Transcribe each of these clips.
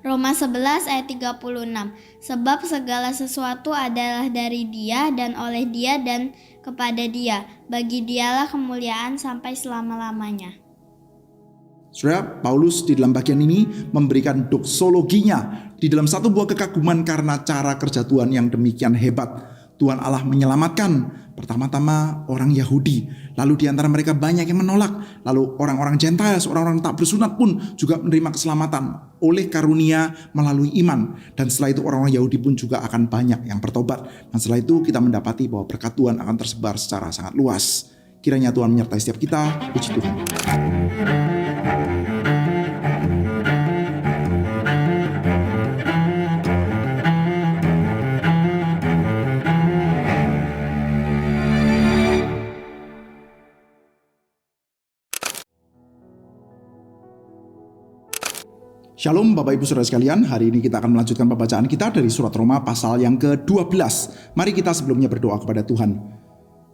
Roma 11 ayat 36. Sebab segala sesuatu adalah dari Dia dan oleh Dia dan kepada Dia. Bagi Dialah kemuliaan sampai selama-lamanya. Saudara, Paulus di dalam bagian ini memberikan doksologinya di dalam satu buah kekaguman karena cara kerja Tuhan yang demikian hebat. Tuhan Allah menyelamatkan pertama-tama orang Yahudi, lalu di antara mereka banyak yang menolak, lalu orang-orang Gentiles, orang-orang tak bersunat pun juga menerima keselamatan oleh karunia melalui iman. Dan setelah itu orang-orang Yahudi pun juga akan banyak yang bertobat. Dan setelah itu kita mendapati bahwa berkat Tuhan akan tersebar secara sangat luas. Kiranya Tuhan menyertai setiap kita. Puji Tuhan. Shalom Bapak Ibu Saudara sekalian, hari ini kita akan melanjutkan pembacaan kita dari surat Roma pasal yang ke-12. Mari kita sebelumnya berdoa kepada Tuhan.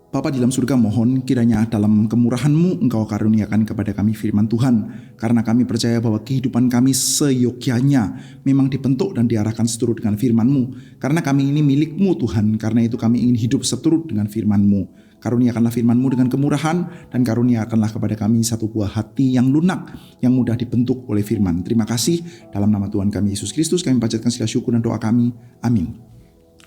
Bapa di dalam surga, mohon kiranya dalam kemurahan-Mu Engkau karuniakan kepada kami firman Tuhan. Karena kami percaya bahwa kehidupan kami seyogyanya memang dibentuk dan diarahkan seturut dengan firman-Mu. Karena kami ini milik-Mu Tuhan, karena itu kami ingin hidup seturut dengan firman-Mu. Karuniakanlah firman-Mu dengan kemurahan, dan karuniakanlah kepada kami satu buah hati yang lunak, yang mudah dibentuk oleh firman. Terima kasih, dalam nama Tuhan kami Yesus Kristus kami panjatkan segala syukur dan doa kami. Amin.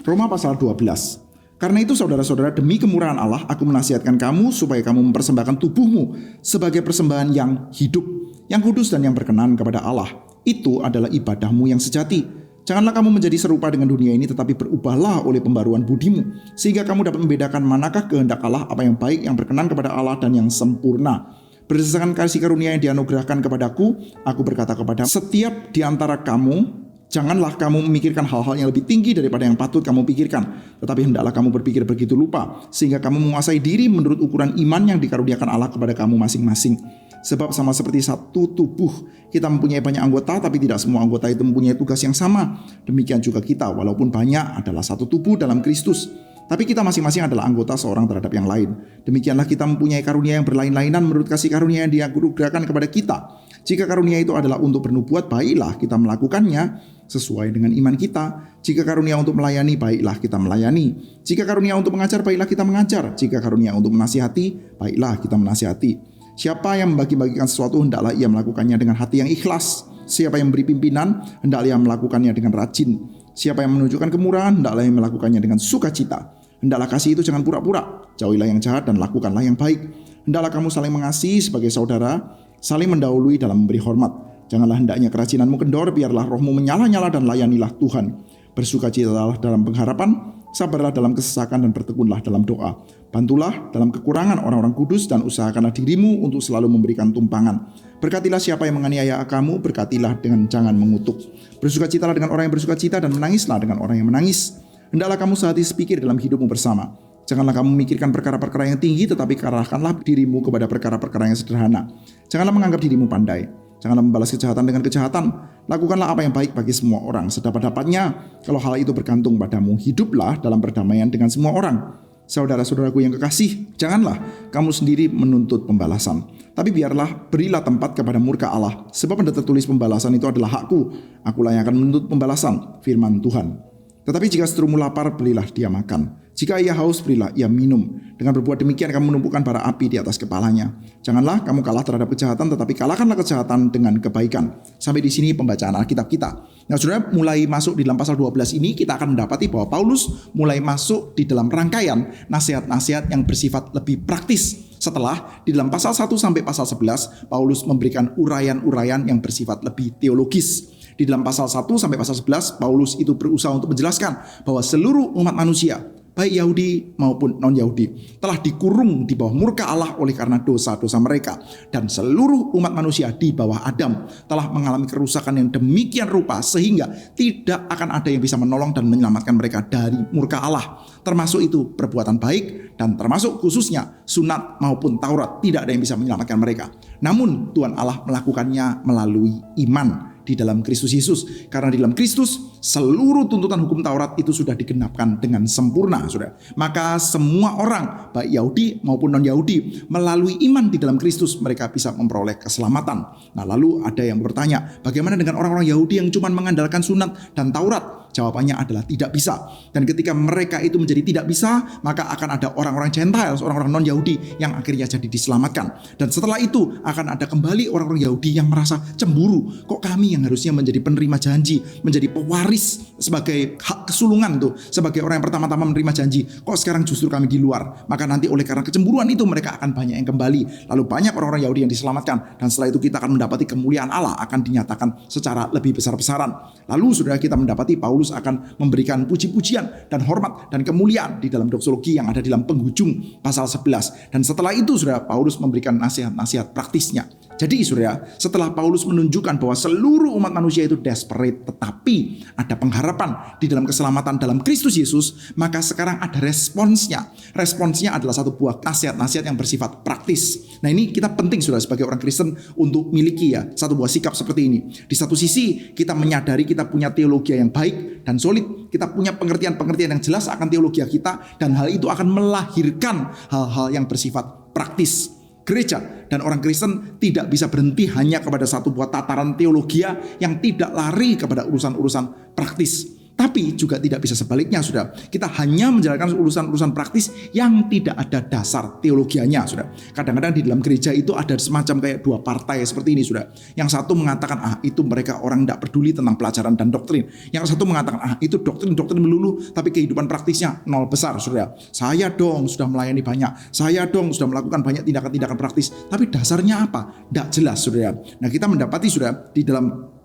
Roma pasal 12. Karena itu saudara-saudara, demi kemurahan Allah, aku menasihatkan kamu supaya kamu mempersembahkan tubuhmu sebagai persembahan yang hidup, yang kudus dan yang berkenan kepada Allah. Itu adalah ibadahmu yang sejati. Janganlah kamu menjadi serupa dengan dunia ini, tetapi berubahlah oleh pembaruan budimu, sehingga kamu dapat membedakan manakah kehendak Allah, apa yang baik, yang berkenan kepada Allah, dan yang sempurna. Berdasarkan kasih karunia yang dianugerahkan kepadaku, aku berkata kepada setiap di antara kamu, janganlah kamu memikirkan hal-hal yang lebih tinggi daripada yang patut kamu pikirkan, tetapi hendaklah kamu berpikir begitu lupa, sehingga kamu menguasai diri menurut ukuran iman yang dikaruniakan Allah kepada kamu masing-masing. Sebab sama seperti satu tubuh, kita mempunyai banyak anggota, tapi tidak semua anggota itu mempunyai tugas yang sama. Demikian juga kita, walaupun banyak, adalah satu tubuh dalam Kristus. Tapi kita masing-masing adalah anggota seorang terhadap yang lain. Demikianlah kita mempunyai karunia yang berlain-lainan menurut kasih karunia yang dianugerahkan kepada kita. Jika karunia itu adalah untuk bernubuat, baiklah kita melakukannya sesuai dengan iman kita. Jika karunia untuk melayani, baiklah kita melayani. Jika karunia untuk mengajar, baiklah kita mengajar. Jika karunia untuk menasihati, baiklah kita menasihati. Siapa yang membagi-bagikan sesuatu, hendaklah ia melakukannya dengan hati yang ikhlas. Siapa yang memberi pimpinan, hendaklah ia melakukannya dengan rajin. Siapa yang menunjukkan kemurahan, hendaklah ia melakukannya dengan sukacita. Hendaklah kasih itu jangan pura-pura. Jauhilah yang jahat dan lakukanlah yang baik. Hendaklah kamu saling mengasihi sebagai saudara, saling mendahului dalam memberi hormat. Janganlah hendaknya kerajinanmu kendor, biarlah rohmu menyala-nyala dan layanilah Tuhan. Bersukacitalah dalam pengharapan, sabarlah dalam kesesakan dan bertekunlah dalam doa. Bantulah dalam kekurangan orang-orang kudus dan usahakanlah dirimu untuk selalu memberikan tumpangan. Berkatilah siapa yang menganiaya kamu, berkatilah dengan jangan mengutuk. Bersukacitalah dengan orang yang bersukacita dan menangislah dengan orang yang menangis. Hendaklah kamu sehati sepikir dalam hidupmu bersama. Janganlah kamu memikirkan perkara-perkara yang tinggi, tetapi arahkanlah dirimu kepada perkara-perkara yang sederhana. Janganlah menganggap dirimu pandai. Janganlah membalas kejahatan dengan kejahatan. Lakukanlah apa yang baik bagi semua orang sedapat-dapatnya. Kalau hal itu bergantung padamu, hiduplah dalam perdamaian dengan semua orang. Saudara-saudaraku yang kekasih, janganlah kamu sendiri menuntut pembalasan, tapi berilah tempat kepada murka Allah. Sebab ada tertulis, pembalasan itu adalah hakku, akulah yang akan menuntut pembalasan, firman Tuhan. Tetapi jika seterumu lapar, berilah dia makan. Jika ia haus, berilah ia minum. Dengan berbuat demikian kamu menumpukan bara api di atas kepalanya. Janganlah kamu kalah terhadap kejahatan, tetapi kalahkanlah kejahatan dengan kebaikan. Sampai di sini pembacaan Alkitab kita. Nah, saudara, mulai masuk di dalam pasal 12 ini kita akan mendapati bahwa Paulus mulai masuk di dalam rangkaian nasihat-nasihat yang bersifat lebih praktis. Setelah di dalam pasal 1 sampai pasal 11, Paulus memberikan uraian-uraian yang bersifat lebih teologis. Di dalam pasal 1 sampai pasal 11, Paulus itu berusaha untuk menjelaskan bahwa seluruh umat manusia, baik Yahudi maupun non-Yahudi, telah dikurung di bawah murka Allah oleh karena dosa-dosa mereka. Dan seluruh umat manusia di bawah Adam telah mengalami kerusakan yang demikian rupa sehingga tidak akan ada yang bisa menolong dan menyelamatkan mereka dari murka Allah. Termasuk itu perbuatan baik dan termasuk khususnya sunat maupun Taurat, tidak ada yang bisa menyelamatkan mereka. Namun Tuhan Allah melakukannya melalui iman. di dalam Kristus Yesus. Karena di dalam Kristus seluruh tuntutan hukum Taurat itu sudah digenapkan dengan sempurna, Saudara. Maka semua orang, baik Yahudi maupun non-Yahudi, melalui iman di dalam Kristus mereka bisa memperoleh keselamatan. Nah, lalu ada yang bertanya, bagaimana dengan orang-orang Yahudi yang cuma mengandalkan sunat dan Taurat? Jawabannya adalah tidak bisa. Dan ketika mereka itu menjadi tidak bisa, maka akan ada orang-orang Gentiles, orang-orang non-Yahudi yang akhirnya jadi diselamatkan. Dan setelah itu akan ada kembali orang-orang Yahudi yang merasa cemburu. Kok kami yang harusnya menjadi penerima janji, menjadi pewaris sebagai hak kesulungan tuh, sebagai orang yang pertama-tama menerima janji, kok sekarang justru kami di luar? Maka nanti oleh karena kecemburuan itu mereka akan banyak yang kembali. Lalu banyak orang-orang Yahudi yang diselamatkan. Dan setelah itu kita akan mendapati kemuliaan Allah akan dinyatakan secara lebih besar-besaran. Lalu saudara, kita mendapati Paulus akan memberikan puji-pujian dan hormat dan kemuliaan di dalam doksologi yang ada di dalam penghujung pasal 11. Dan setelah itu saudara, Paulus memberikan nasihat-nasihat praktisnya. Jadi saudara, setelah Paulus menunjukkan bahwa seluruh umat manusia itu desperate, tetapi ada pengharapan di dalam keselamatan dalam Kristus Yesus, maka sekarang ada responsnya. Responsnya adalah satu buah nasihat-nasihat yang bersifat praktis. Nah, ini kita penting saudara sebagai orang Kristen untuk miliki ya satu buah sikap seperti ini. Di satu sisi kita menyadari kita punya teologi yang baik dan solid, kita punya pengertian-pengertian yang jelas akan teologi kita, dan hal itu akan melahirkan hal-hal yang bersifat praktis. Gereja dan orang Kristen tidak bisa berhenti hanya kepada satu buah tataran teologi yang tidak lari kepada urusan-urusan praktis. Tapi juga tidak bisa sebaliknya, saudara. Kita hanya menjalankan urusan-urusan praktis yang tidak ada dasar teologianya, saudara. Kadang-kadang di dalam gereja itu ada semacam kayak dua partai seperti ini, saudara. Yang satu mengatakan, itu mereka orang tidak peduli tentang pelajaran dan doktrin. Yang satu mengatakan, itu doktrin-doktrin melulu, tapi kehidupan praktisnya nol besar, saudara. Saya dong sudah melayani banyak. Saya dong sudah melakukan banyak tindakan-tindakan praktis. Tapi dasarnya apa? Tidak jelas, saudara. Nah, kita mendapati, saudara, di dalam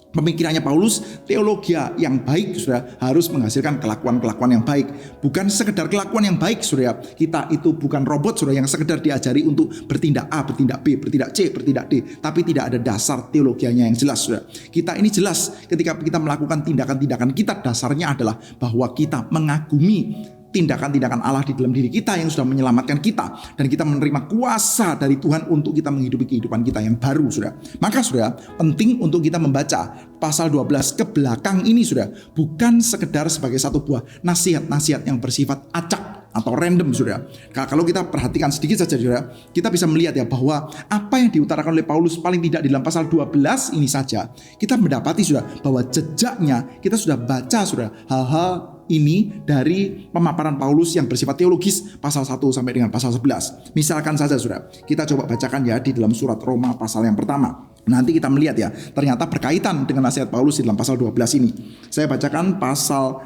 pemikirannya Paulus, teologi yang baik saudara harus menghasilkan kelakuan-kelakuan yang baik. Bukan sekedar kelakuan yang baik saudara. Kita itu bukan robot saudara yang sekedar diajari untuk bertindak A, bertindak B, bertindak C, bertindak D, tapi tidak ada dasar teologianya yang jelas saudara. Kita ini jelas ketika kita melakukan tindakan-tindakan kita, dasarnya adalah bahwa kita mengagumi tindakan-tindakan Allah di dalam diri kita yang sudah menyelamatkan kita, dan kita menerima kuasa dari Tuhan untuk kita menghidupi kehidupan kita yang baru, saudara. Maka saudara, penting untuk kita membaca pasal 12 ke belakang ini, saudara, bukan sekedar sebagai satu buah nasihat-nasihat yang bersifat acak atau random, saudara. Kalau kita perhatikan sedikit saja, saudara, kita bisa melihat ya bahwa apa yang diutarakan oleh Paulus paling tidak di dalam pasal 12 ini saja, kita mendapati saudara bahwa jejaknya kita sudah baca, saudara, hal-hal ini dari pemaparan Paulus yang bersifat teologis pasal 1 sampai dengan pasal 11. Misalkan saja saudara, kita coba bacakan ya di dalam surat Roma pasal yang pertama. Nanti kita melihat ya, ternyata berkaitan dengan nasihat Paulus di dalam pasal 12 ini. Saya bacakan pasal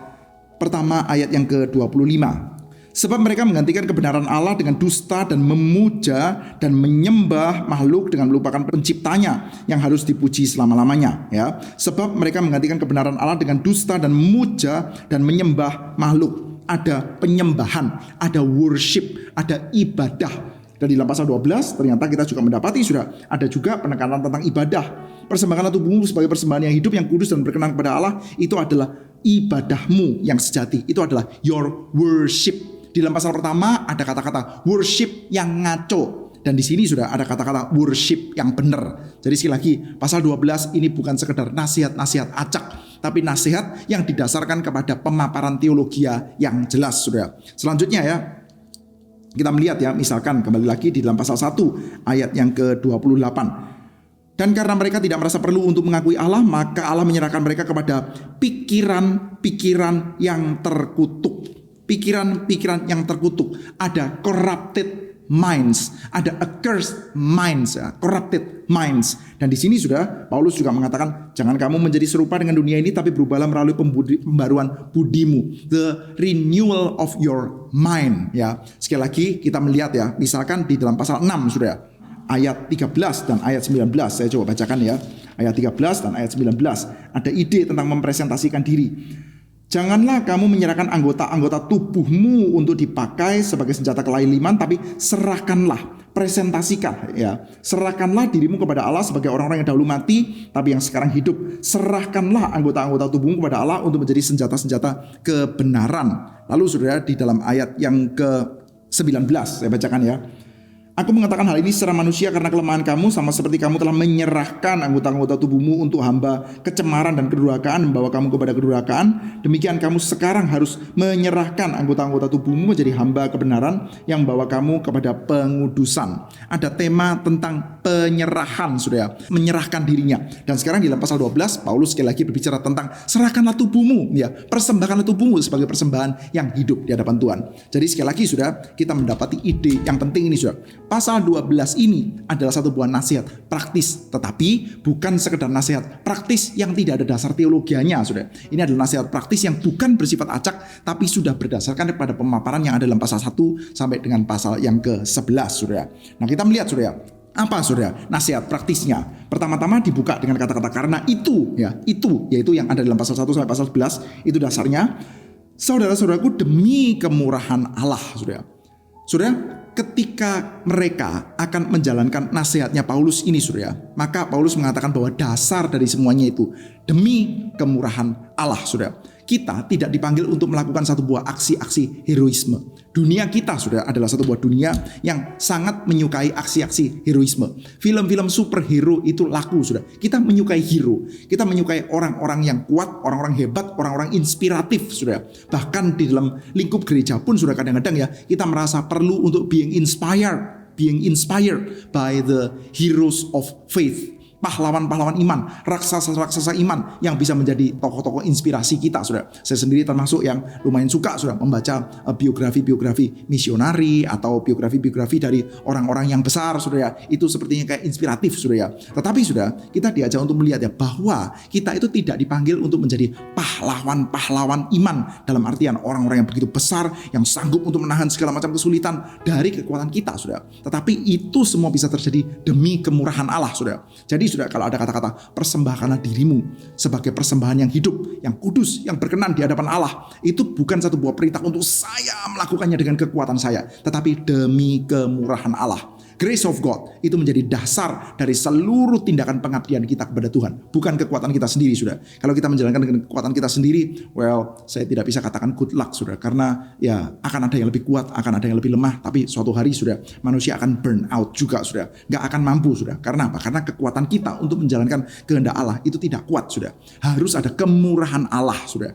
pertama ayat yang ke-25. Sebab mereka menggantikan kebenaran Allah dengan dusta dan memuja dan menyembah makhluk dengan melupakan penciptanya yang harus dipuji selama-lamanya, ya. Sebab mereka menggantikan kebenaran Allah dengan dusta dan memuja dan menyembah makhluk. Ada penyembahan, ada worship, ada ibadah. Dan di dalam pasal 12 ternyata kita juga mendapati sudah ada juga penekanan tentang ibadah. Persembahkanlah tubuhmu sebagai persembahan yang hidup, yang kudus dan berkenan kepada Allah. Itu adalah ibadahmu yang sejati. Itu adalah your worship. Di dalam pasal pertama ada kata-kata worship yang ngaco, dan di sini sudah ada kata-kata worship yang benar. Jadi sekali lagi, pasal 12 ini bukan sekedar nasihat-nasihat acak, tapi nasihat yang didasarkan kepada pemaparan teologi yang jelas, saudara. Selanjutnya ya, kita melihat ya, misalkan kembali lagi di dalam pasal 1 ayat yang ke-28. Dan karena mereka tidak merasa perlu untuk mengakui Allah, maka Allah menyerahkan mereka kepada pikiran-pikiran yang terkutuk. Pikiran-pikiran yang terkutuk. Ada corrupted minds, ada accursed minds, corrupted minds. Dan di sini sudah Paulus juga mengatakan, jangan kamu menjadi serupa dengan dunia ini, tapi berubahlah melalui pembaruan budimu, the renewal of your mind. Ya, sekali lagi kita melihat ya, misalkan di dalam pasal 6 sudah ayat 13 dan ayat 19. Saya coba bacakan ya, ayat 13 dan ayat 19. Ada ide tentang mempresentasikan diri. Janganlah kamu menyerahkan anggota-anggota tubuhmu untuk dipakai sebagai senjata kelaliman, tapi serahkanlah, presentasikan ya. Serahkanlah dirimu kepada Allah sebagai orang-orang yang dahulu mati, tapi yang sekarang hidup. Serahkanlah anggota-anggota tubuhmu kepada Allah untuk menjadi senjata-senjata kebenaran. Lalu saudara, di dalam ayat yang ke-19 saya bacakan ya. Aku mengatakan hal ini secara manusia karena kelemahan kamu, sama seperti kamu telah menyerahkan anggota-anggota tubuhmu untuk hamba kecemaran dan kedurhakaan, membawa kamu kepada kedurhakaan. Demikian kamu sekarang harus menyerahkan anggota-anggota tubuhmu menjadi hamba kebenaran yang membawa kamu kepada pengudusan. Ada tema tentang penyerahan, saudara, menyerahkan dirinya. Dan sekarang di dalam pasal 12, Paulus sekali lagi berbicara tentang serahkanlah tubuhmu, ya, persembahkanlah tubuhmu sebagai persembahan yang hidup di hadapan Tuhan. Jadi sekali lagi, saudara, kita mendapati ide yang penting ini, saudara. Pasal 12 ini adalah satu buah nasihat praktis, tetapi bukan sekedar nasihat praktis yang tidak ada dasar teologianya, saudara. Ini adalah nasihat praktis yang bukan bersifat acak, tapi sudah berdasarkan pada pemaparan yang ada dalam pasal 1 sampai dengan pasal yang ke-11, saudara. Nah, kita melihat, saudara, apa, saudara, nasihat praktisnya. Pertama-tama dibuka dengan kata-kata karena itu, ya, itu yaitu yang ada dalam pasal 1 sampai pasal 11, itu dasarnya. Saudara-saudaraku, demi kemurahan Allah, saudara. Saudara, ketika mereka akan menjalankan nasihatnya Paulus ini, saudara, maka Paulus mengatakan bahwa dasar dari semuanya itu demi kemurahan Allah, saudara. Kita tidak dipanggil untuk melakukan satu buah aksi-aksi heroisme. Dunia kita, saudara, adalah satu buah dunia yang sangat menyukai aksi-aksi heroisme. Film-film superhero itu laku, saudara. Kita menyukai hero. Kita menyukai orang-orang yang kuat, orang-orang hebat, orang-orang inspiratif, saudara. Bahkan di dalam lingkup gereja pun, saudara, kadang-kadang ya, kita merasa perlu untuk being inspired by the heroes of faith. Pahlawan-pahlawan iman, raksasa-raksasa iman yang bisa menjadi tokoh-tokoh inspirasi kita, saudara. Saya sendiri termasuk yang lumayan suka, saudara, membaca biografi-biografi misionari atau biografi-biografi dari orang-orang yang besar, saudara. Itu sepertinya kayak inspiratif, saudara. Tetapi, saudara, kita diajak untuk melihat ya bahwa kita itu tidak dipanggil untuk menjadi pahlawan-pahlawan iman dalam artian orang-orang yang begitu besar yang sanggup untuk menahan segala macam kesulitan dari kekuatan kita, saudara. Tetapi itu semua bisa terjadi demi kemurahan Allah, saudara. Jadi, saudara, kalau ada kata-kata persembahkanlah dirimu sebagai persembahan yang hidup, yang kudus, yang berkenan di hadapan Allah, itu bukan satu buah perintah untuk saya melakukannya dengan kekuatan saya, tetapi demi kemurahan Allah. Grace of God itu menjadi dasar dari seluruh tindakan pengabdian kita kepada Tuhan, bukan kekuatan kita sendiri, saudara. Kalau kita menjalankan dengan kekuatan kita sendiri, saya tidak bisa katakan good luck, saudara, karena ya akan ada yang lebih kuat, akan ada yang lebih lemah, tapi suatu hari, saudara, manusia akan burn out juga, saudara, nggak akan mampu, saudara. Karena apa? Karena kekuatan kita untuk menjalankan kehendak Allah itu tidak kuat, saudara. Harus ada kemurahan Allah, saudara.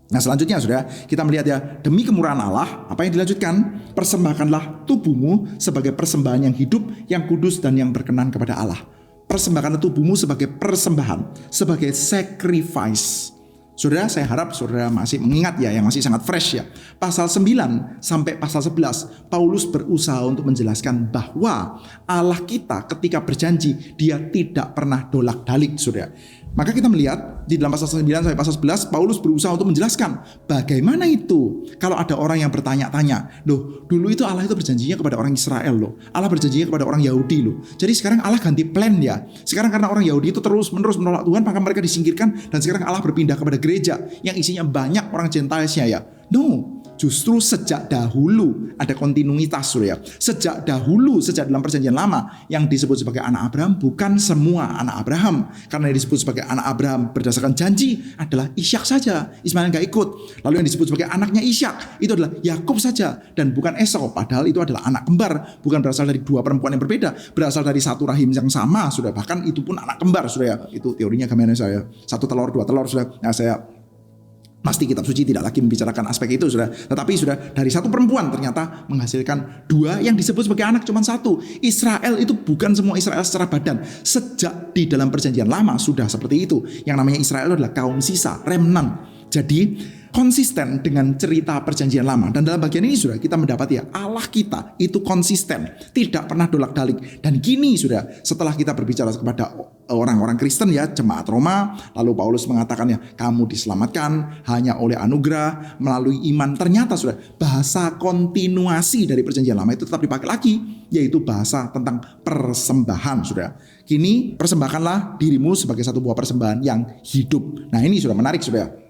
Nah, selanjutnya, saudara, kita melihat ya, demi kemurahan Allah, apa yang dilanjutkan? Persembahkanlah tubuhmu sebagai persembahan yang hidup, yang kudus, dan yang berkenan kepada Allah. Persembahkanlah tubuhmu sebagai persembahan, sebagai sacrifice. Saudara, saya harap saudara masih mengingat ya, yang masih sangat fresh ya. Pasal 9 sampai pasal 11, Paulus berusaha untuk menjelaskan bahwa Allah kita ketika berjanji, dia tidak pernah dolak-dalik, saudara. Maka kita melihat di dalam pasal 9 sampai pasal 11, Paulus berusaha untuk menjelaskan bagaimana itu kalau ada orang yang bertanya-tanya, loh, dulu itu Allah itu berjanjinya kepada orang Israel loh, Allah berjanjinya kepada orang Yahudi loh. Jadi sekarang Allah ganti plan ya. Sekarang karena orang Yahudi itu terus-menerus menolak Tuhan, maka mereka disingkirkan, dan sekarang Allah berpindah kepada gereja yang isinya banyak orang Gentiles-nya ya. No, justru sejak dahulu ada kontinuitas, saudara. Sejak dahulu, sejak dalam perjanjian lama, yang disebut sebagai anak Abraham bukan semua anak Abraham. Karena yang disebut sebagai anak Abraham berdasarkan janji adalah Ishak saja. Ismail gak ikut. Lalu yang disebut sebagai anaknya Ishak itu adalah Yakub saja, dan bukan Esau. Padahal itu adalah anak kembar, bukan berasal dari dua perempuan yang berbeda, berasal dari satu rahim yang sama, saudara. Bahkan itu pun anak kembar, saudara. Itu teorinya gimana saya? Satu telur, dua telur, saudara. Nah, saya pasti kitab suci tidak lagi membicarakan aspek itu, saudara. Tetapi, saudara, dari satu perempuan ternyata menghasilkan dua yang disebut sebagai anak cuma satu. Israel itu bukan semua Israel secara badan. Sejak di dalam perjanjian lama sudah seperti itu. Yang namanya Israel adalah kaum sisa, remnant. Jadi konsisten dengan cerita perjanjian lama. Dan dalam bagian ini, saudara, kita mendapati ya, Allah kita itu konsisten, tidak pernah dolak-dalik. Dan gini, saudara, setelah kita berbicara kepada orang-orang Kristen ya, jemaat Roma, lalu Paulus mengatakan ya, kamu diselamatkan hanya oleh anugerah melalui iman. Ternyata, saudara, bahasa kontinuasi dari perjanjian lama itu tetap dipakai lagi, yaitu bahasa tentang persembahan, saudara. Kini persembahkanlah dirimu sebagai satu buah persembahan yang hidup. Nah, ini sudah menarik, saudara.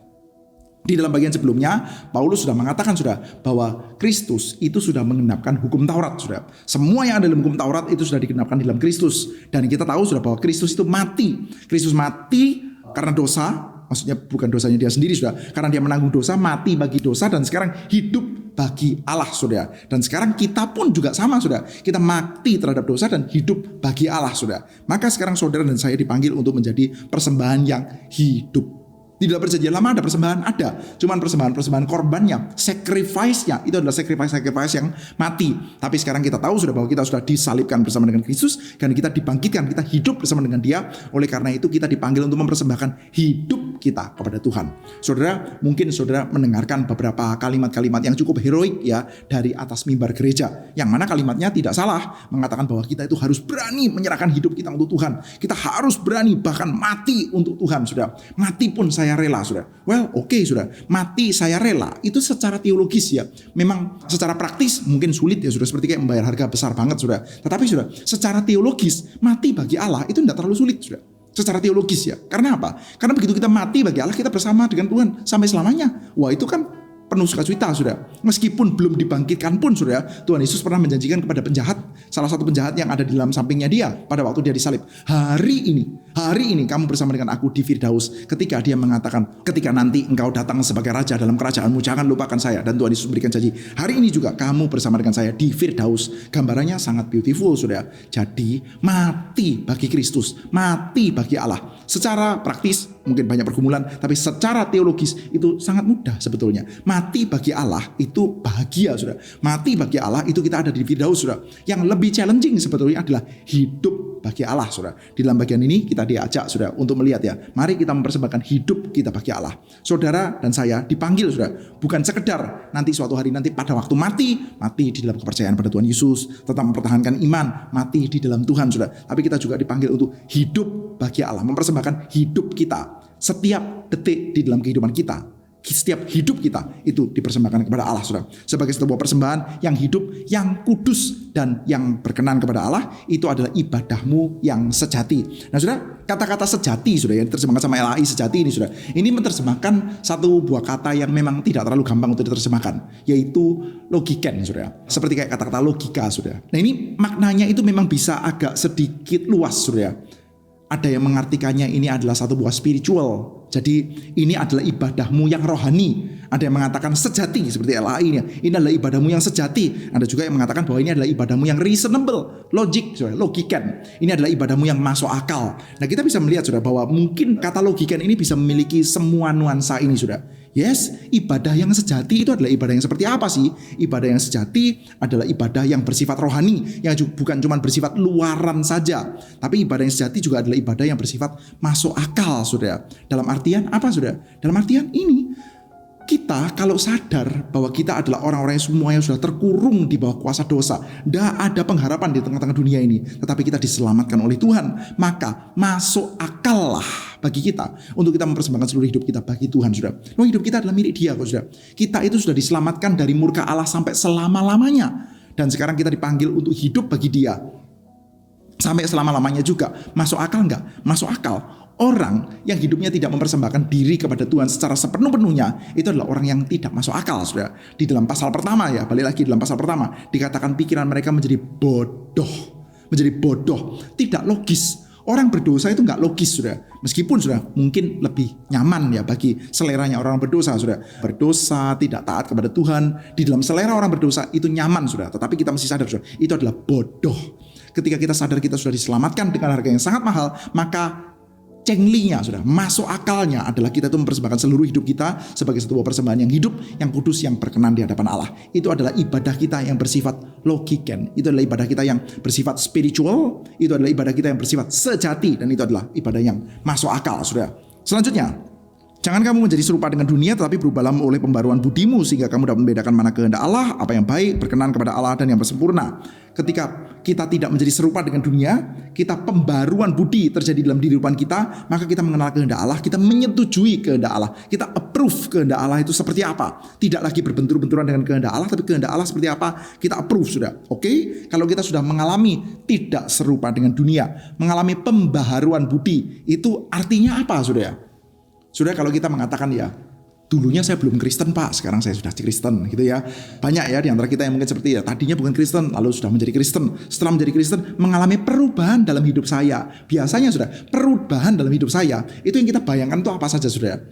Di dalam bagian sebelumnya, Paulus sudah mengatakan, saudara, bahwa Kristus itu sudah menggenapkan hukum Taurat, saudara. Semua yang ada dalam hukum Taurat itu sudah digenapkan di dalam Kristus. Dan kita tahu, saudara, bahwa Kristus itu mati. Kristus mati karena dosa, maksudnya bukan dosanya dia sendiri, saudara. Karena dia menanggung dosa, mati bagi dosa, dan sekarang hidup bagi Allah, saudara. Dan sekarang kita pun juga sama, saudara. Kita mati terhadap dosa dan hidup bagi Allah, saudara. Maka sekarang saudara dan saya dipanggil untuk menjadi persembahan yang hidup. Di dalam perjanjian lama ada persembahan, ada. Cuman persembahan korbannya, sacrifice-nya, itu adalah sacrifice yang mati. Tapi sekarang kita tahu sudah bahwa kita sudah disalibkan bersama dengan Kristus, dan kita dibangkitkan, kita hidup bersama dengan Dia. Oleh karena itu kita dipanggil untuk mempersembahkan hidup kita kepada Tuhan. Saudara, mungkin saudara mendengarkan beberapa kalimat-kalimat yang cukup heroik ya dari atas mimbar gereja. Yang mana kalimatnya tidak salah, mengatakan bahwa kita itu harus berani menyerahkan hidup kita untuk Tuhan. Kita harus berani bahkan mati untuk Tuhan, saudara. Mati pun saya rela, saudara. Well, oke, saudara. Mati saya rela itu secara teologis ya. Memang secara praktis mungkin sulit ya, saudara. Seperti kayak membayar harga besar banget, saudara. Tetapi saudara, secara teologis mati bagi Allah itu tidak terlalu sulit, saudara. Secara teologis ya. Karena apa? Karena begitu kita mati bagi Allah, kita bersama dengan Tuhan sampai selamanya. Wah, itu kan penuh sukacita, saudara. Meskipun belum dibangkitkan pun, saudara, Tuhan Yesus pernah menjanjikan kepada penjahat, salah satu penjahat yang ada di dalam sampingnya dia pada waktu dia disalib, hari ini kamu bersama dengan aku di Firdaus. Ketika dia mengatakan, ketika nanti engkau datang sebagai raja dalam kerajaanmu, jangan lupakan saya. Dan Tuhan Yesus berikan janji, hari ini juga kamu bersama dengan saya di Firdaus. Gambarannya sangat beautiful, saudara. Jadi mati bagi Kristus, mati bagi Allah. Secara praktis mungkin banyak pergumulan, tapi secara teologis itu sangat mudah sebetulnya. Mati bagi Allah itu bahagia, saudara. Mati bagi Allah itu kita ada di Firdaus, saudara. Yang lebih challenging sebetulnya adalah hidup bagi Allah, saudara. Di dalam bagian ini kita diajak, saudara, untuk melihat ya. Mari kita mempersembahkan hidup kita bagi Allah. Saudara dan saya dipanggil, saudara, bukan sekedar nanti suatu hari nanti pada waktu mati di dalam kepercayaan pada Tuhan Yesus, tetap mempertahankan iman, mati di dalam Tuhan, saudara. Tapi kita juga dipanggil untuk hidup bagi Allah, mempersembahkan hidup kita. Setiap detik di dalam kehidupan kita, setiap hidup kita itu dipersembahkan kepada Allah, saudara. Sebagai sebuah persembahan yang hidup, yang kudus, dan yang berkenan kepada Allah, itu adalah ibadahmu yang sejati. Nah, saudara, kata-kata sejati, saudara, yang diterjemahkan sama LAI sejati ini, saudara, ini menerjemahkan satu buah kata yang memang tidak terlalu gampang untuk diterjemahkan, yaitu logiken, saudara. Seperti kayak kata-kata logika, saudara. Nah, ini maknanya itu memang bisa agak sedikit luas, saudara. Ada yang mengartikannya ini adalah satu buah spiritual. Jadi ini adalah ibadahmu yang rohani. Ada yang mengatakan sejati seperti LAI ini. Ini adalah ibadahmu yang sejati. Ada juga yang mengatakan bahwa ini adalah ibadahmu yang reasonable, logiken. Ini adalah ibadahmu yang masuk akal. Nah, kita bisa melihat, saudara, bahwa mungkin kata logiken ini bisa memiliki semua nuansa ini, saudara. Yes, ibadah yang sejati itu adalah ibadah yang seperti apa sih? Ibadah yang sejati adalah ibadah yang bersifat rohani, yang bukan cuma bersifat luaran saja. Tapi ibadah yang sejati juga adalah ibadah yang bersifat masuk akal, saudara. Dalam artian apa, saudara? Dalam artian ini, kita kalau sadar bahwa kita adalah orang-orang yang semuanya sudah terkurung di bawah kuasa dosa, tidak ada pengharapan di tengah-tengah dunia ini, tetapi kita diselamatkan oleh Tuhan, maka masuk akal lah bagi kita untuk kita mempersembahkan seluruh hidup kita bagi Tuhan, saudara. Loh, hidup kita adalah milik Dia, kok, saudara. Kita itu sudah diselamatkan dari murka Allah sampai selama-lamanya, dan sekarang kita dipanggil untuk hidup bagi Dia sampai selama-lamanya juga. Masuk akal enggak? Masuk akal. Orang yang hidupnya tidak mempersembahkan diri kepada Tuhan secara sepenuh-penuhnya, itu adalah orang yang tidak masuk akal, saudara. Di dalam pasal pertama ya, balik lagi dalam pasal pertama, dikatakan pikiran mereka menjadi bodoh, tidak logis. Orang berdosa itu nggak logis, saudara. Meskipun, saudara, mungkin lebih nyaman ya bagi seleranya orang berdosa, saudara. Berdosa, tidak taat kepada Tuhan, di dalam selera orang berdosa itu nyaman, saudara. Tetapi kita mesti sadar, saudara, itu adalah bodoh. Ketika kita sadar kita sudah diselamatkan dengan harga yang sangat mahal, maka cenglinya, saudara, masuk akalnya adalah kita itu mempersembahkan seluruh hidup kita sebagai sebuah persembahan yang hidup, yang kudus, yang berkenan di hadapan Allah. Itu adalah ibadah kita yang bersifat logiken. Itu adalah ibadah kita yang bersifat spiritual. Itu adalah ibadah kita yang bersifat sejati. Dan itu adalah ibadah yang masuk akal, saudara. Selanjutnya, jangan kamu menjadi serupa dengan dunia, tetapi berubahlah oleh pembaruan budimu, sehingga kamu dapat membedakan mana kehendak Allah, apa yang baik, berkenan kepada Allah, dan yang bersempurna. Ketika kita tidak menjadi serupa dengan dunia, kita pembaruan budi terjadi dalam kehidupan kita, maka kita mengenal kehendak Allah, kita menyetujui kehendak Allah, kita approve kehendak Allah itu seperti apa. Tidak lagi berbentur-benturan dengan kehendak Allah, tapi kehendak Allah seperti apa, kita approve, sudah. Oke? Kalau kita sudah mengalami tidak serupa dengan dunia, mengalami pembaharuan budi, itu artinya apa, saudara? Saudara, kalau kita mengatakan ya, dulunya saya belum Kristen, Pak, sekarang saya sudah Kristen, gitu ya. Banyak ya di antara kita yang mungkin seperti ya, tadinya bukan Kristen, lalu sudah menjadi Kristen. Setelah menjadi Kristen, mengalami perubahan dalam hidup saya. Biasanya, sudah, perubahan dalam hidup saya, itu yang kita bayangkan itu apa saja, saudara?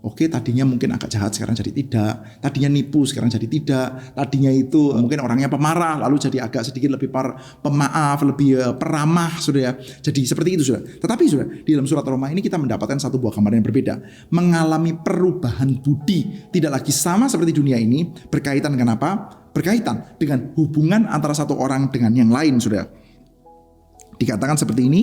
Oke, tadinya mungkin agak jahat, sekarang jadi tidak. Tadinya nipu, sekarang jadi tidak. Tadinya itu mungkin orangnya pemarah, lalu jadi agak sedikit lebih pemaaf, lebih peramah, saudara ya. Jadi seperti itu, saudara. Tetapi saudara, di dalam surat Roma ini kita mendapatkan satu buah gambaran yang berbeda. Mengalami perubahan budi. Tidak lagi sama seperti dunia ini. Berkaitan dengan apa? Berkaitan dengan hubungan antara satu orang dengan yang lain, saudara. Dikatakan seperti ini.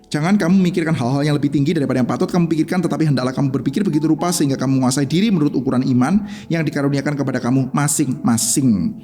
Jangan kamu memikirkan hal-hal yang lebih tinggi daripada yang patut kamu pikirkan, tetapi hendaklah kamu berpikir begitu rupa sehingga kamu menguasai diri menurut ukuran iman yang dikaruniakan kepada kamu masing-masing.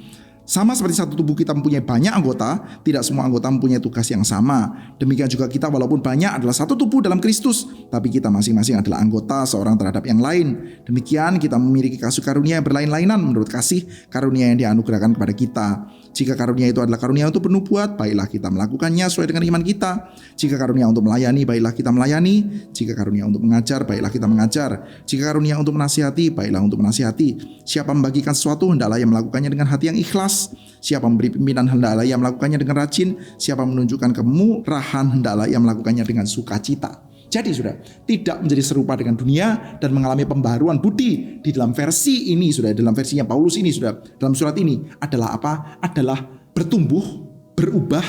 Sama seperti satu tubuh kita mempunyai banyak anggota, tidak semua anggota mempunyai tugas yang sama. Demikian juga kita walaupun banyak adalah satu tubuh dalam Kristus, tapi kita masing-masing adalah anggota seorang terhadap yang lain. Demikian kita memiliki kasih karunia yang berlain-lainan menurut kasih karunia yang dianugerahkan kepada kita. Jika karunia itu adalah karunia untuk bernubuat, baiklah kita melakukannya sesuai dengan iman kita. Jika karunia untuk melayani, baiklah kita melayani. Jika karunia untuk mengajar, baiklah kita mengajar. Jika karunia untuk menasihati, baiklah untuk menasihati. Siapa membagikan sesuatu, hendaklah ia melakukannya dengan hati yang ikhlas. Siapa memberi pimpinan, hendaklah ia melakukannya dengan rajin. Siapa menunjukkan kemurahan, hendaklah ia melakukannya dengan sukacita. Jadi sudah tidak menjadi serupa dengan dunia dan mengalami pembaharuan budi di dalam versi ini, sudah dalam versinya Paulus ini, sudah dalam surat ini adalah apa? Adalah bertumbuh, berubah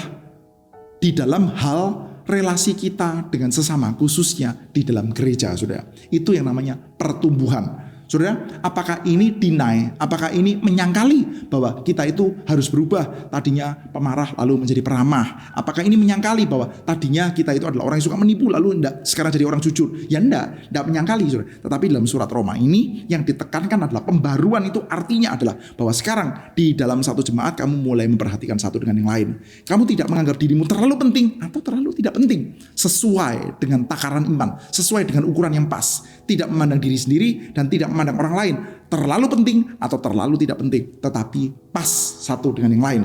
di dalam hal relasi kita dengan sesama, khususnya di dalam gereja, sudah. Itu yang namanya pertumbuhan. Saudara, apakah ini deny? Apakah ini menyangkali bahwa kita itu harus berubah? Tadinya pemarah lalu menjadi peramah. Apakah ini menyangkali bahwa tadinya kita itu adalah orang yang suka menipu lalu sekarang jadi orang jujur? Ya enggak menyangkali, saudara. Tetapi dalam surat Roma ini yang ditekankan adalah pembaruan, itu artinya adalah bahwa sekarang di dalam satu jemaat kamu mulai memperhatikan satu dengan yang lain. Kamu tidak menganggap dirimu terlalu penting atau terlalu tidak penting. Sesuai dengan takaran iman, sesuai dengan ukuran yang pas. Tidak memandang diri sendiri dan tidak memandang orang lain terlalu penting atau terlalu tidak penting, tetapi pas satu dengan yang lain,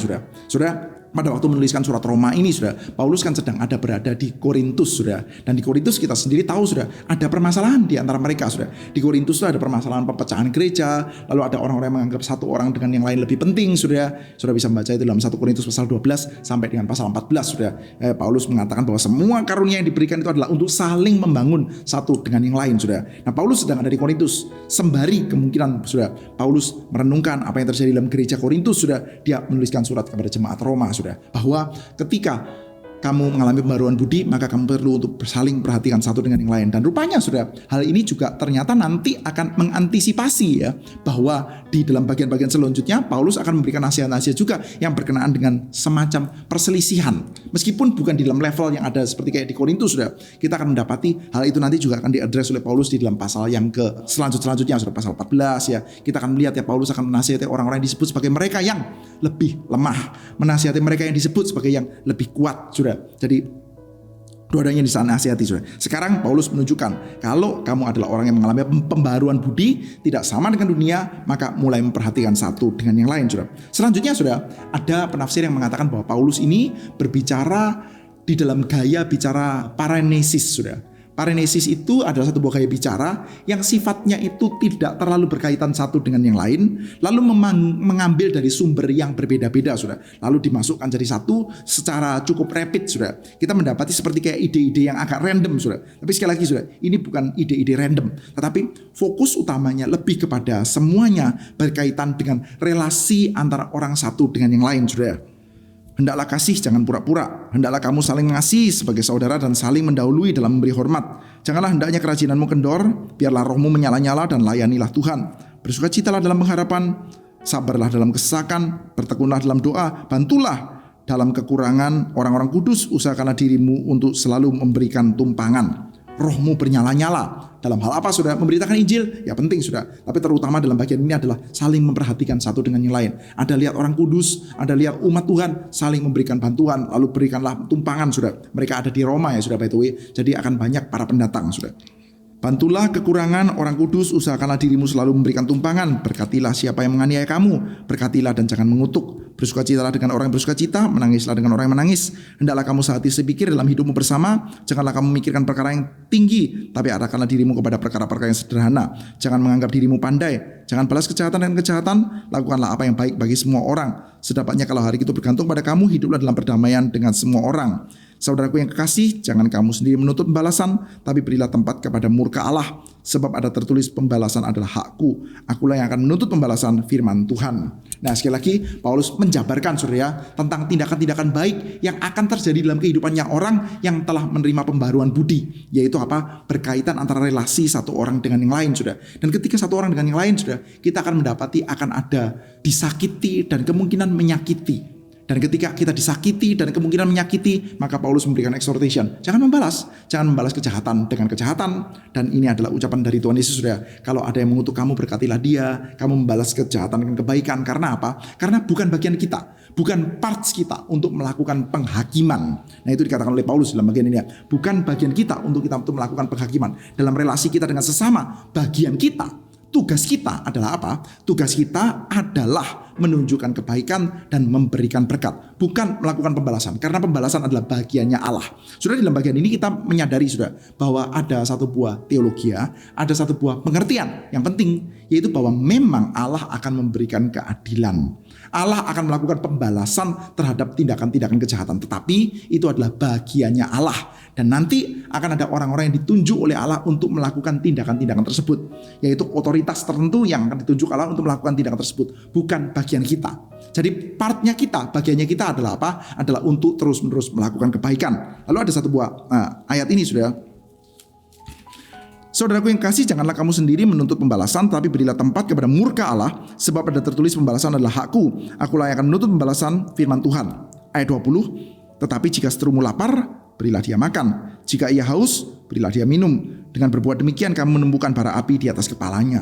saudara. Pada waktu menuliskan surat Roma ini, saudara, Paulus kan sedang berada di Korintus, saudara. Dan di Korintus kita sendiri tahu, saudara, ada permasalahan di antara mereka, saudara. Di Korintus itu ada permasalahan pepecahan gereja, lalu ada orang-orang yang menganggap satu orang dengan yang lain lebih penting, saudara. Saudara bisa membaca itu dalam 1 Korintus pasal 12 sampai dengan pasal 14, saudara. Paulus mengatakan bahwa semua karunia yang diberikan itu adalah untuk saling membangun satu dengan yang lain, saudara. Nah, Paulus sedang ada di Korintus. Sembari kemungkinan, saudara, Paulus merenungkan apa yang terjadi dalam gereja Korintus, saudara, dia menuliskan surat kepada jemaat Roma, saudara, bahwa ketika kamu mengalami pembaruan budi, maka kamu perlu untuk saling perhatikan satu dengan yang lain. Dan rupanya, saudara, hal ini juga ternyata nanti akan mengantisipasi ya, bahwa di dalam bagian-bagian selanjutnya Paulus akan memberikan nasihat-nasihat juga yang berkenaan dengan semacam perselisihan. Meskipun bukan di dalam level yang ada seperti kayak di Korintus, saudara, kita akan mendapati hal itu nanti juga akan diadres oleh Paulus di dalam pasal yang ke selanjutnya, saudara, pasal 14 ya. Kita akan melihat ya, Paulus akan menasihati orang-orang yang disebut sebagai mereka yang lebih lemah, menasihati mereka yang disebut sebagai yang lebih kuat, saudara. Jadi dua-duanya dinasihati, saudara. Sekarang Paulus menunjukkan kalau kamu adalah orang yang mengalami pembaharuan budi, tidak sama dengan dunia, maka mulai memperhatikan satu dengan yang lain, saudara. Selanjutnya, saudara, ada penafsir yang mengatakan bahwa Paulus ini berbicara di dalam gaya bicara paranesis, saudara. Paranesis itu adalah satu buah gaya bicara yang sifatnya itu tidak terlalu berkaitan satu dengan yang lain, lalu mengambil dari sumber yang berbeda-beda, saudara, lalu dimasukkan jadi satu secara cukup rapid, saudara. Kita mendapati seperti kayak ide-ide yang agak random, saudara. Tapi sekali lagi, saudara, ini bukan ide-ide random, tetapi fokus utamanya lebih kepada semuanya berkaitan dengan relasi antara orang satu dengan yang lain, saudara. Hendaklah kasih, jangan pura-pura. Hendaklah kamu saling mengasihi sebagai saudara dan saling mendahului dalam memberi hormat. Janganlah hendaknya kerajinanmu kendor, biarlah rohmu menyala-nyala dan layanilah Tuhan. Bersukacitalah dalam pengharapan, sabarlah dalam kesesakan, bertekunlah dalam doa, bantulah dalam kekurangan orang-orang kudus, usahakanlah dirimu untuk selalu memberikan tumpangan. Rohmu bernyala-nyala. Dalam hal apa, saudara? Memberitakan Injil, ya penting, saudara. Tapi terutama dalam bagian ini adalah saling memperhatikan satu dengan yang lain. Ada lihat orang kudus, ada lihat umat Tuhan, saling memberikan bantuan, lalu berikanlah tumpangan, saudara. Mereka ada di Roma ya, saudara, by the way. Jadi akan banyak para pendatang, saudara. Bantulah kekurangan orang kudus, usahakanlah dirimu selalu memberikan tumpangan. Berkatilah siapa yang menganiaya kamu, berkatilah dan jangan mengutuk. Bersukacitalah dengan orang yang bersukacita, menangislah dengan orang yang menangis. Hendaklah kamu sehati sepikir dalam hidupmu bersama. Janganlah kamu memikirkan perkara yang tinggi, tapi arahkanlah dirimu kepada perkara-perkara yang sederhana. Jangan menganggap dirimu pandai. Jangan balas kejahatan dengan kejahatan. Lakukanlah apa yang baik bagi semua orang. Sedapatnya kalau hari itu bergantung pada kamu, hiduplah dalam perdamaian dengan semua orang. Saudaraku yang kekasih, jangan kamu sendiri menuntut pembalasan, tapi berilah tempat kepada murka Allah. sebab ada tertulis pembalasan adalah hakku. Akulah yang akan menuntut pembalasan, firman Tuhan. Nah, sekali lagi Paulus menjabarkan saudara tentang tindakan-tindakan baik yang akan terjadi dalam kehidupannya orang yang telah menerima pembaruan budi, yaitu apa? Berkaitan antara relasi satu orang dengan yang lain, saudara. Dan ketika satu orang dengan yang lain, saudara, kita akan mendapati akan ada disakiti dan kemungkinan menyakiti. Dan ketika kita disakiti dan kemungkinan menyakiti, maka Paulus memberikan exhortation. Jangan membalas kejahatan dengan kejahatan. Dan ini adalah ucapan dari Tuhan Yesus, saudara. Kalau ada yang mengutuk kamu, berkatilah dia. Kamu membalas kejahatan dengan kebaikan. Karena apa? Karena bukan bagian kita, bukan parts kita untuk melakukan penghakiman. Nah, itu dikatakan oleh Paulus dalam bagian ini. Bukan bagian kita untuk melakukan penghakiman. Dalam relasi kita dengan sesama, bagian kita, tugas kita adalah apa? Tugas kita adalah menunjukkan kebaikan dan memberikan berkat, bukan melakukan pembalasan, karena pembalasan adalah bagiannya Allah. Sudah dalam bagian ini kita menyadari sudah bahwa ada satu buah teologi, ada satu buah pengertian yang penting, yaitu bahwa memang Allah akan memberikan keadilan. Allah akan melakukan pembalasan terhadap tindakan-tindakan kejahatan, tetapi itu adalah bagiannya Allah. Dan nanti akan ada orang-orang yang ditunjuk oleh Allah untuk melakukan tindakan-tindakan tersebut, yaitu otoritas tertentu yang akan ditunjuk Allah untuk melakukan tindakan tersebut, bukan bagian kita. Jadi partnya kita, bagiannya kita adalah apa? Adalah untuk terus-menerus melakukan kebaikan. Lalu ada satu buah ayat ini, saudara. Saudaraku yang kasih, janganlah kamu sendiri menuntut pembalasan, tapi berilah tempat kepada murka Allah, sebab ada tertulis pembalasan adalah hakku. Akulah yang akan menuntut pembalasan, firman Tuhan. Ayat 20, tetapi jika seterumu lapar, berilah dia makan. Jika ia haus, berilah dia minum. Dengan berbuat demikian kamu menemukan bara api di atas kepalanya.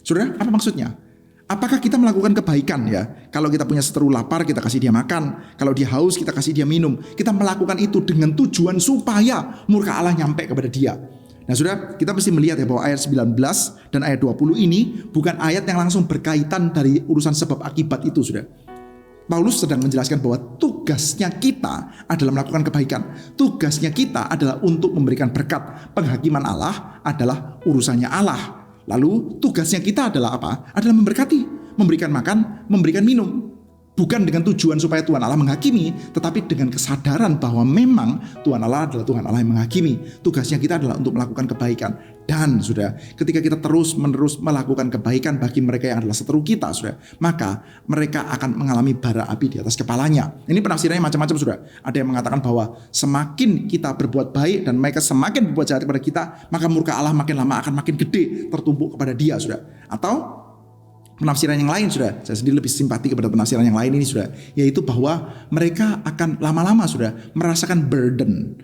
Saudara, apa maksudnya? Apakah kita melakukan kebaikan ya? Kalau kita punya seteru lapar, kita kasih dia makan. Kalau dia haus, kita kasih dia minum. Kita melakukan itu dengan tujuan supaya murka Allah nyampe kepada dia. Nah, saudara, kita mesti melihat ya bahwa ayat 19 dan ayat 20 ini bukan ayat yang langsung berkaitan dari urusan sebab akibat itu, saudara. Paulus sedang menjelaskan bahwa tugasnya kita adalah melakukan kebaikan. Tugasnya kita adalah untuk memberikan berkat. Penghakiman Allah adalah urusannya Allah. Lalu tugasnya kita adalah apa? Adalah memberkati, memberikan makan, memberikan minum. Bukan dengan tujuan supaya Tuhan Allah menghakimi, tetapi dengan kesadaran bahwa memang Tuhan Allah adalah Tuhan Allah yang menghakimi. Tugasnya kita adalah untuk melakukan kebaikan. Dan sudah, ketika kita terus-menerus melakukan kebaikan bagi mereka yang adalah seteru kita, sudah, maka mereka akan mengalami bara api di atas kepalanya. Ini penafsirannya macam-macam, sudah. Ada yang mengatakan bahwa semakin kita berbuat baik dan mereka semakin berbuat jahat kepada kita, maka murka Allah makin lama akan makin gede tertumpuk kepada dia, sudah. Atau penafsiran yang lain, sudah, saya sendiri lebih simpati kepada penafsiran yang lain ini, sudah, yaitu bahwa mereka akan lama-lama, sudah, merasakan burden.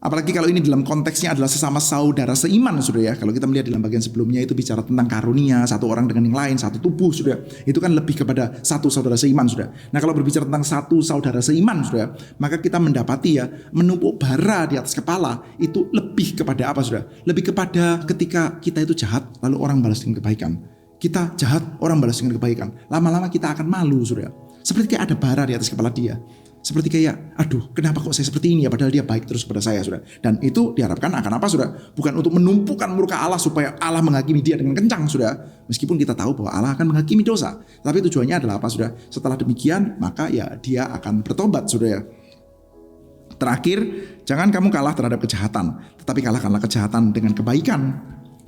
Apalagi kalau ini dalam konteksnya adalah sesama saudara seiman, sudah ya. Kalau kita melihat dalam bagian sebelumnya itu bicara tentang karunia, satu orang dengan yang lain, satu tubuh, sudah. Itu kan lebih kepada satu saudara seiman, sudah. Nah, kalau berbicara tentang satu saudara seiman, sudah, maka kita mendapati ya, menumpuk bara di atas kepala itu lebih kepada apa, sudah? Lebih kepada ketika kita itu jahat, lalu orang balas dengan kebaikan. Kita jahat, orang balas dengan kebaikan. Lama-lama kita akan malu, saudara. Seperti kayak ada bara di atas kepala dia. Seperti kayak, aduh, kenapa kok saya seperti ini ya? Padahal dia baik terus kepada saya, saudara. Dan itu diharapkan akan apa, saudara? Bukan untuk menumpukan murka Allah supaya Allah menghakimi dia dengan kencang, saudara. Meskipun kita tahu bahwa Allah akan menghakimi dosa. Tapi tujuannya adalah apa, saudara? Setelah demikian, maka ya dia akan bertobat, saudara. Terakhir, jangan kamu kalah terhadap kejahatan, tetapi kalahkanlah kejahatan dengan kebaikan.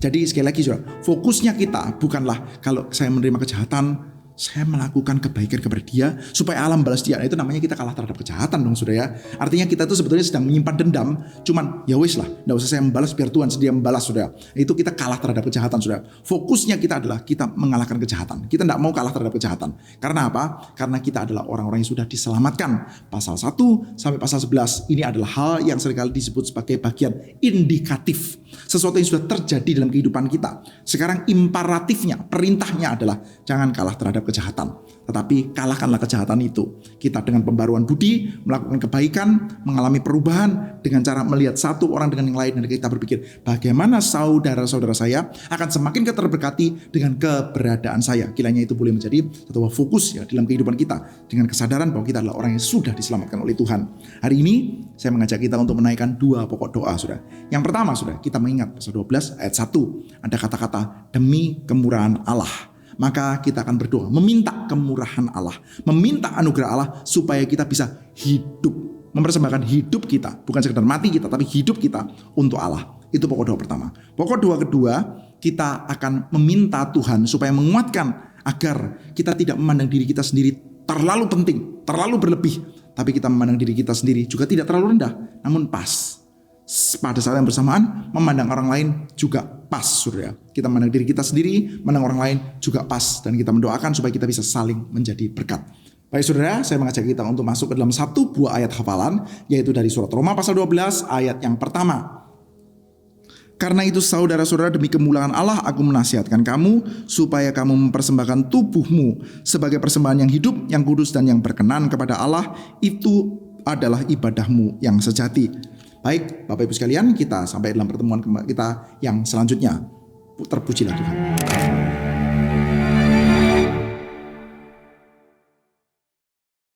Jadi sekali lagi, saudara, fokusnya kita bukanlah kalau saya menerima kejahatan, saya melakukan kebaikan kepada dia supaya Allah membalas dia. Nah, itu namanya kita kalah terhadap kejahatan dong, saudara ya. Artinya kita itu sebetulnya sedang menyimpan dendam, cuman ya wis lah, enggak usah saya membalas, biar Tuhan sedia membalas, saudara. Itu kita kalah terhadap kejahatan, saudara. Fokusnya kita adalah kita mengalahkan kejahatan. Kita enggak mau kalah terhadap kejahatan. Karena apa? Karena kita adalah orang-orang yang sudah diselamatkan. Pasal 1 sampai pasal 11 ini adalah hal yang seringkali disebut sebagai bagian indikatif. Sesuatu yang sudah terjadi dalam kehidupan kita. Sekarang imperatifnya, perintahnya adalah jangan kalah terhadap kejahatan, tetapi kalahkanlah kejahatan itu. Kita dengan pembaruan budi, melakukan kebaikan, mengalami perubahan dengan cara melihat satu orang dengan yang lain, dan kita berpikir bagaimana saudara-saudara saya akan semakin terberkati dengan keberadaan saya. Kiranya itu boleh menjadi satu fokus ya dalam kehidupan kita, dengan kesadaran bahwa kita adalah orang yang sudah diselamatkan oleh Tuhan. Hari ini saya mengajak kita untuk menaikkan 2 pokok doa, saudara. Yang pertama, saudara, kita mengingat pasal 12 ayat 1 ada kata-kata demi kemurahan Allah. Maka kita akan berdoa, meminta kemurahan Allah, meminta anugerah Allah supaya kita bisa hidup, mempersembahkan hidup kita, bukan sekedar mati kita, tapi hidup kita untuk Allah. Itu pokok doa pertama. Pokok doa kedua, kita akan meminta Tuhan supaya menguatkan agar kita tidak memandang diri kita sendiri terlalu penting, terlalu berlebih. Tapi kita memandang diri kita sendiri juga tidak terlalu rendah, namun pas. Pada saat yang bersamaan, memandang orang lain juga pas, saudara. Kita memandang diri kita sendiri, memandang orang lain juga pas. Dan kita mendoakan supaya kita bisa saling menjadi berkat. Baik saudara, saya mengajak kita untuk masuk ke dalam satu buah ayat hafalan, yaitu dari surat Roma pasal 12 ayat yang pertama. Karena itu saudara-saudara, demi kemuliaan Allah aku menasihatkan kamu supaya kamu mempersembahkan tubuhmu sebagai persembahan yang hidup, yang kudus dan yang berkenan kepada Allah. Itu adalah ibadahmu yang sejati. Baik Bapak Ibu sekalian, kita sampai dalam pertemuan kita yang selanjutnya. Terpujilah Tuhan.